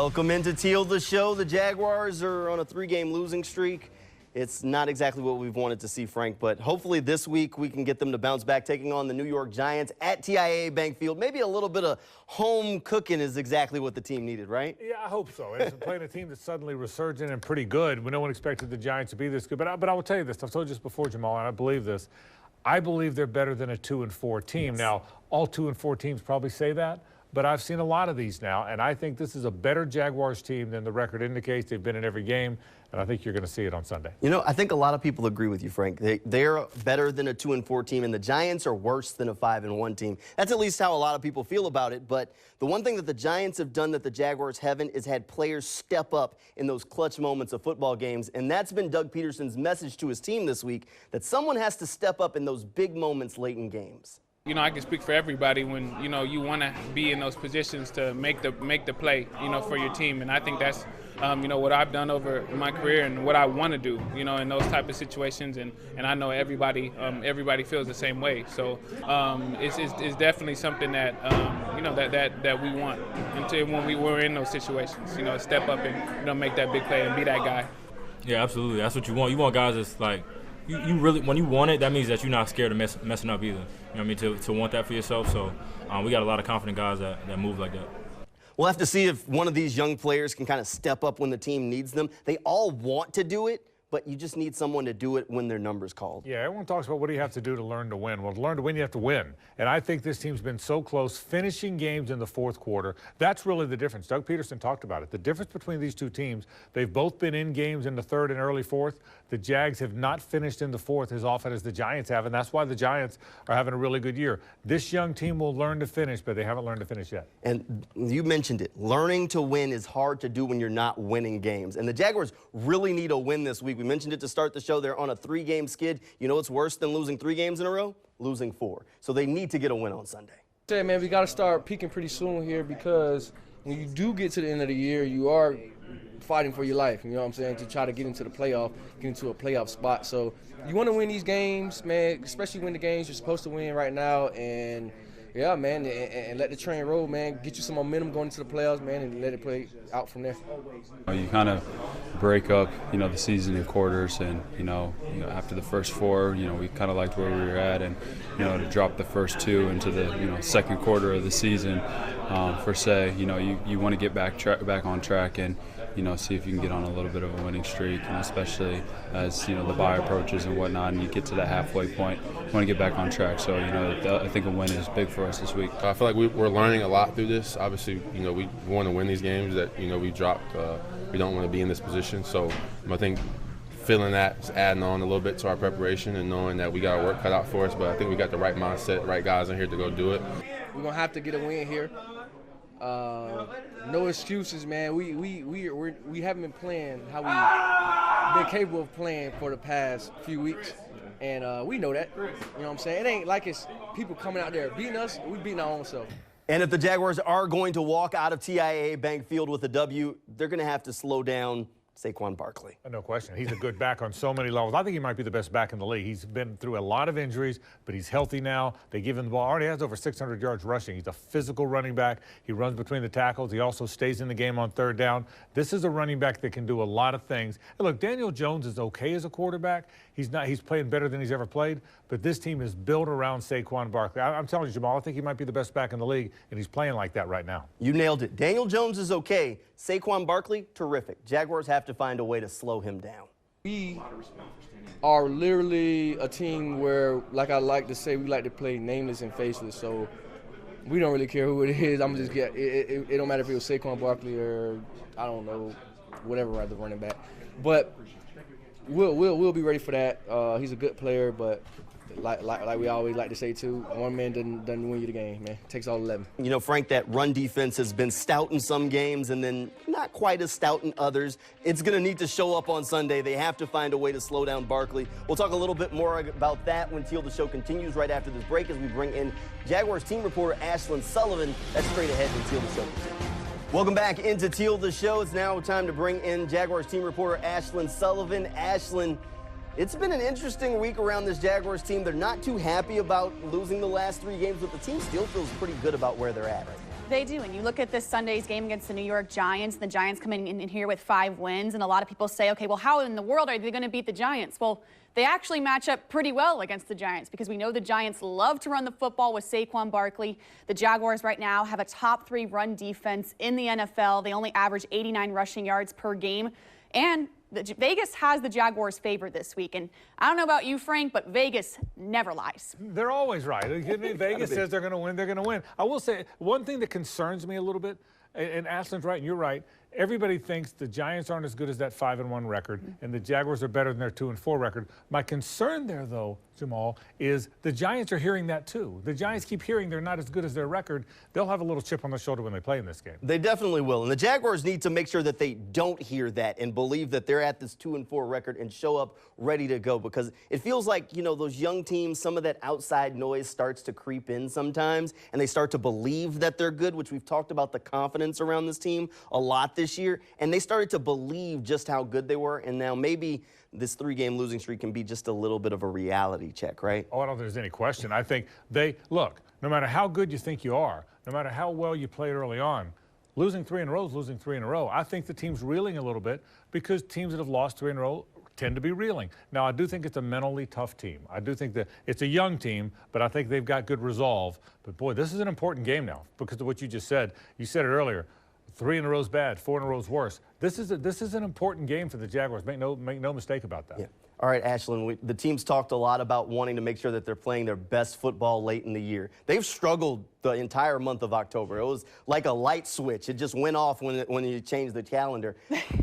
Welcome into Teal, the show. The Jaguars are on a 3-game losing streak. It's not exactly what we've wanted to see, Frank, but hopefully this week we can get them to bounce back, taking on the New York Giants at TIAA Bank Field. Maybe a little bit of home cooking is exactly what the team needed, right? Yeah, I hope so. It's playing a team that's suddenly resurgent and pretty good. No one expected the Giants to be this good. But I will tell you this. I've told you this before, Jamal, and I believe this. I believe they're better than a 2-4 team. Yes. Now, all 2-4 teams probably say that. But I've seen a lot of these now, and I think this is a better Jaguars team than the record indicates. They've been in every game, and I think you're going to see it on Sunday. You know, I think a lot of people agree with you, Frank. They're better than a 2-4 team, and the Giants are worse than a 5-1 team. That's at least how a lot of people feel about it. But the one thing that the Giants have done that the Jaguars haven't is had players step up in those clutch moments of football games, and that's been Doug Peterson's message to his team this week, that someone has to step up in those big moments late in games. You know, I can speak for everybody when, you know, you want to be in those positions to make the play, you know, for your team. And I think that's, you know, what I've done over my career and what I want to do, you know, in those type of situations. And I know everybody feels the same way. So it's definitely something that, you know, that we want until when we're in those situations, you know, step up and, you know, make that big play and be that guy. Yeah, absolutely. That's what you want. You want guys that's like, you really, when you want it, that means that you're not scared of messing up either. You know what I mean? To want that for yourself. So we got a lot of confident guys that move like that. We'll have to see if one of these young players can kind of step up when the team needs them. They all want to do it, but you just need someone to do it when their number's called. Yeah, everyone talks about what do you have to do to learn to win. Well, to learn to win, you have to win. And I think this team's been so close, finishing games in the fourth quarter. That's really the difference. Doug Peterson talked about it. The difference between these two teams, they've both been in games in the third and early fourth. The Jags have not finished in the fourth as often as the Giants have, and that's why the Giants are having a really good year. This young team will learn to finish, but they haven't learned to finish yet. And you mentioned it. Learning to win is hard to do when you're not winning games. And the Jaguars really need a win this week. We mentioned it to start the show. They're on a 3-game skid. You know what's worse than losing 3 games in a row? Losing 4. So they need to get a win on Sunday. Yeah, man, we got to start peaking pretty soon here, because when you do get to the end of the year, you are fighting for your life, you know what I'm saying, to try to get into the playoff, get into a playoff spot. So you want to win these games, man, especially win the games you're supposed to win right now. And yeah, man, and let the train roll, man. Get you some momentum going into the playoffs, man, and let it play out from there. You kind of break up, you know, the season in quarters, and you know, after the first 4, you know, we kind of liked where we were at, and you know, to drop the first 2 into the second quarter of the season, per se, you know, you want to get back on track and you know, see if you can get on a little bit of a winning streak, and especially as you know the bye approaches and whatnot, and you get to that halfway point, you want to get back on track. So you know, I think a win is big for us this week. I feel like we're learning a lot through this. Obviously, you know, we want to win these games that you know we dropped. We don't want to be in this position. So I think feeling that is adding on a little bit to our preparation and knowing that we got our work cut out for us. But I think we got the right mindset, right guys in here to go do it. We're gonna have to get a win here. No excuses, man. We haven't been playing how we've been capable of playing for the past few weeks, and we know that. You know what I'm saying? It ain't like it's people coming out there beating us. We beating our own self. And if the Jaguars are going to walk out of TIAA Bank Field with a W, they're going to have to slow down Saquon Barkley. No question. He's a good back on so many levels. I think he might be the best back in the league. He's been through a lot of injuries, but he's healthy now. They give him the ball. Already has over 600 yards rushing. He's a physical running back. He runs between the tackles. He also stays in the game on third down. This is a running back that can do a lot of things. And look, Daniel Jones is okay as a quarterback. He's playing better than he's ever played, but this team is built around Saquon Barkley. I'm telling you, Jamal, I think he might be the best back in the league, and he's playing like that right now. You nailed it. Daniel Jones is okay. Saquon Barkley, terrific. Jaguars have to find a way to slow him down. We are literally a team where, like I like to say, we like to play nameless and faceless. So we don't really care who it is. I'm just get it don't matter if it was Saquon Barkley or I don't know, whatever other running back. But we'll be ready for that. He's a good player, but like we always like to say too, one man doesn't win you the game, man. It takes all 11. You know, Frank, that run defense has been stout in some games and then not quite as stout in others. It's going to need to show up on Sunday. They have to find a way to slow down Barkley. We'll talk a little bit more about that when Teal the Show continues right after this break as we bring in Jaguars team reporter Ashlyn Sullivan. That's straight ahead when Teal the Show continues. Welcome back into Teal the Show. It's now time to bring in Jaguars team reporter Ashlyn Sullivan. Ashlyn, it's been an interesting week around this Jaguars team. They're not too happy about losing the last 3 games, but the team still feels pretty good about where they're at right now. They do, and you look at this Sunday's game against the New York Giants, and the Giants coming in here with 5 wins, and a lot of people say, okay, well, how in the world are they going to beat the Giants? Well, they actually match up pretty well against the Giants because we know the Giants love to run the football with Saquon Barkley. The Jaguars right now have a top 3 run defense in the NFL. They only average 89 rushing yards per game, and Vegas has the Jaguars favored this week. And I don't know about you, Frank, but Vegas never lies. They're always right. Vegas says they're going to win, they're going to win. I will say one thing that concerns me a little bit, and Ashland's right, and you're right, everybody thinks the Giants aren't as good as that 5-1 record, and the Jaguars are better than their 2-4 record. My concern there, though, Jamal, is the Giants are hearing that too. The Giants keep hearing they're not as good as their record. They'll have a little chip on their shoulder when they play in this game. They definitely will, and the Jaguars need to make sure that they don't hear that and believe that they're at this 2-4 record and show up ready to go, because it feels like, you know, those young teams, some of that outside noise starts to creep in sometimes, and they start to believe that they're good, which we've talked about the confidence around this team a lot this year, and they started to believe just how good they were, and now maybe this 3-game losing streak can be just a little bit of a reality check, right? Oh, I don't think there's any question. I think look, no matter how good you think you are, no matter how well you played early on, losing 3 in a row is losing 3 in a row. I think the team's reeling a little bit because teams that have lost 3 in a row tend to be reeling. Now, I do think it's a mentally tough team. I do think that it's a young team, but I think they've got good resolve. But, boy, this is an important game now because of what you just said. You said it earlier. 3 in a row is bad, 4 in a row is worse. This is an important game for the Jaguars. Make no mistake about that. Yeah. All right, Ashland, the team's talked a lot about wanting to make sure that they're playing their best football late in the year. They've struggled the entire month of October. It was like a light switch. It just went off when you changed the calendar.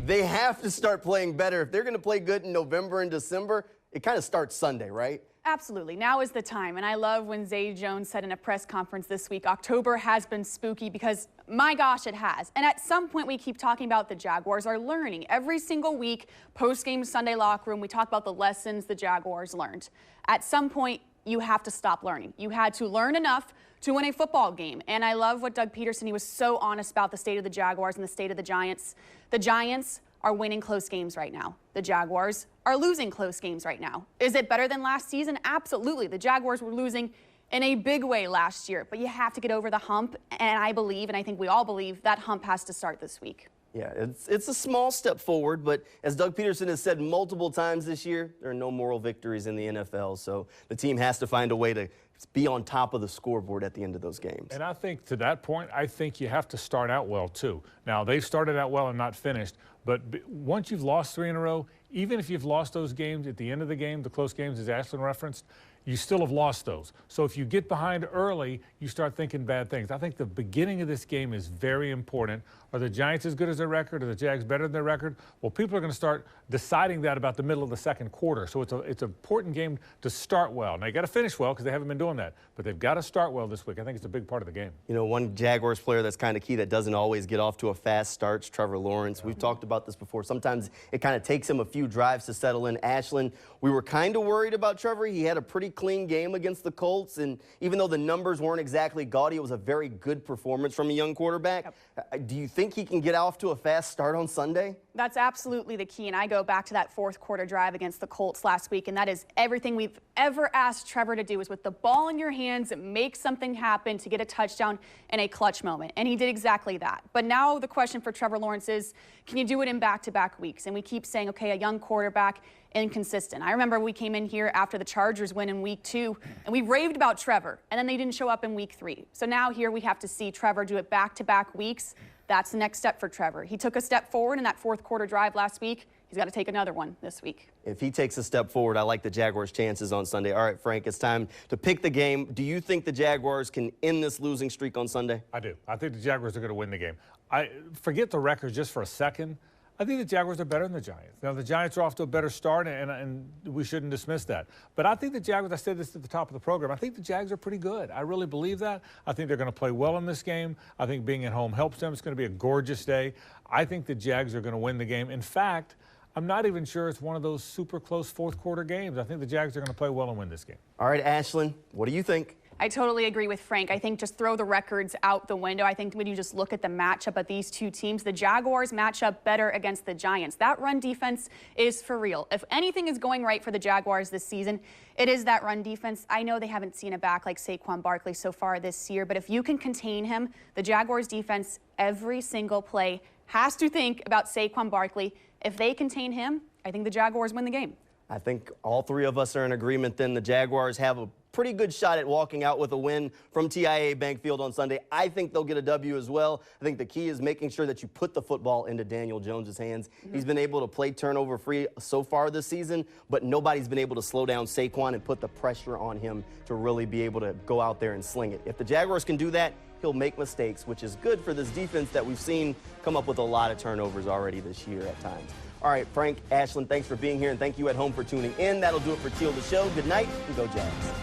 They have to start playing better. If they're going to play good in November and December, it kind of starts Sunday, right? Absolutely. Now is the time. And I love when Zay Jones said in a press conference this week, October has been spooky because, my gosh, it has. And at some point, we keep talking about the Jaguars are learning. Every single week, post-game Sunday locker room, we talk about the lessons the Jaguars learned. At some point, you have to stop learning. You had to learn enough to win a football game. And I love what Doug Peterson, he was so honest about the state of the Jaguars and the state of the Giants. The Giants are winning close games right now. The Jaguars are losing close games right now. Is it better than last season? Absolutely. The Jaguars were losing in a big way last year, but you have to get over the hump, and I believe, and I think we all believe, that hump has to start this week. Yeah, it's a small step forward, but as Doug Peterson has said multiple times this year, there are no moral victories in the NFL, so the team has to find a way to be on top of the scoreboard at the end of those games. And I think to that point, I think you have to start out well, too. Now, they've started out well and not finished, but once you've lost 3 in a row, even if you've lost those games at the end of the game, the close games, as Ashland referenced, you still have lost those. So if you get behind early, you start thinking bad things. I think the beginning of this game is very important. Are the Giants as good as their record? Are the Jags better than their record? Well, people are going to start deciding that about the middle of the second quarter. So it's an important game to start well. Now, you got to finish well because they haven't been doing that. But they've got to start well this week. I think it's a big part of the game. You know, one Jaguars player that's kind of key that doesn't always get off to a fast start is Trevor Lawrence. We've talked about this before. Sometimes it kind of takes him a few drives to settle in. Ashland, we were kind of worried about Trevor. He had a pretty clean game against the Colts, and even though the numbers weren't exactly gaudy, it was a very good performance from a young quarterback. Yep. Do you think he can get off to a fast start on Sunday? That's absolutely the key, and I go back to that fourth quarter drive against the Colts last week, and that is everything we've ever asked Trevor to do is with the ball in your hands, make something happen to get a touchdown in a clutch moment, and he did exactly that. But now the question for Trevor Lawrence is, can you do it in back-to-back weeks? And we keep saying, okay, a young quarterback, inconsistent. I remember we came in here after the Chargers win in week 2, and we raved about Trevor, and then they didn't show up in week 3. So now here we have to see Trevor do it back-to-back weeks. That's the next step for Trevor. He took a step forward in that fourth quarter drive last week. He's got to take another one this week. If he takes a step forward, I like the Jaguars' chances on Sunday. All right, Frank, it's time to pick the game. Do you think the Jaguars can end this losing streak on Sunday? I do. I think the Jaguars are going to win the game. I forget the record just for a second. I think the Jaguars are better than the Giants. Now, the Giants are off to a better start, and we shouldn't dismiss that. But I think the Jaguars, I said this at the top of the program, I think the Jags are pretty good. I really believe that. I think they're going to play well in this game. I think being at home helps them. It's going to be a gorgeous day. I think the Jags are going to win the game. In fact, I'm not even sure it's one of those super close fourth quarter games. I think the Jags are going to play well and win this game. All right, Ashland, what do you think? I totally agree with Frank. I think just throw the records out the window. I think when you just look at the matchup of these two teams, the Jaguars match up better against the Giants. That run defense is for real. If anything is going right for the Jaguars this season, it is that run defense. I know they haven't seen a back like Saquon Barkley so far this year, but if you can contain him, the Jaguars defense every single play has to think about Saquon Barkley. If they contain him, I think the Jaguars win the game. I think all three of us are in agreement then the Jaguars have a pretty good shot at walking out with a win from TIAA Bank Field on Sunday. I think they'll get a W as well. I think the key is making sure that you put the football into Daniel Jones's hands. He's been able to play turnover free so far this season, but nobody's been able to slow down Saquon and put the pressure on him to really be able to go out there and sling it. If the Jaguars can do that, he'll make mistakes, which is good for this defense that we've seen come up with a lot of turnovers already this year at times. All right, Frank, Ashlyn, thanks for being here, and thank you at home for tuning in. That'll do it for Teal the Show. Good night, and go Jags.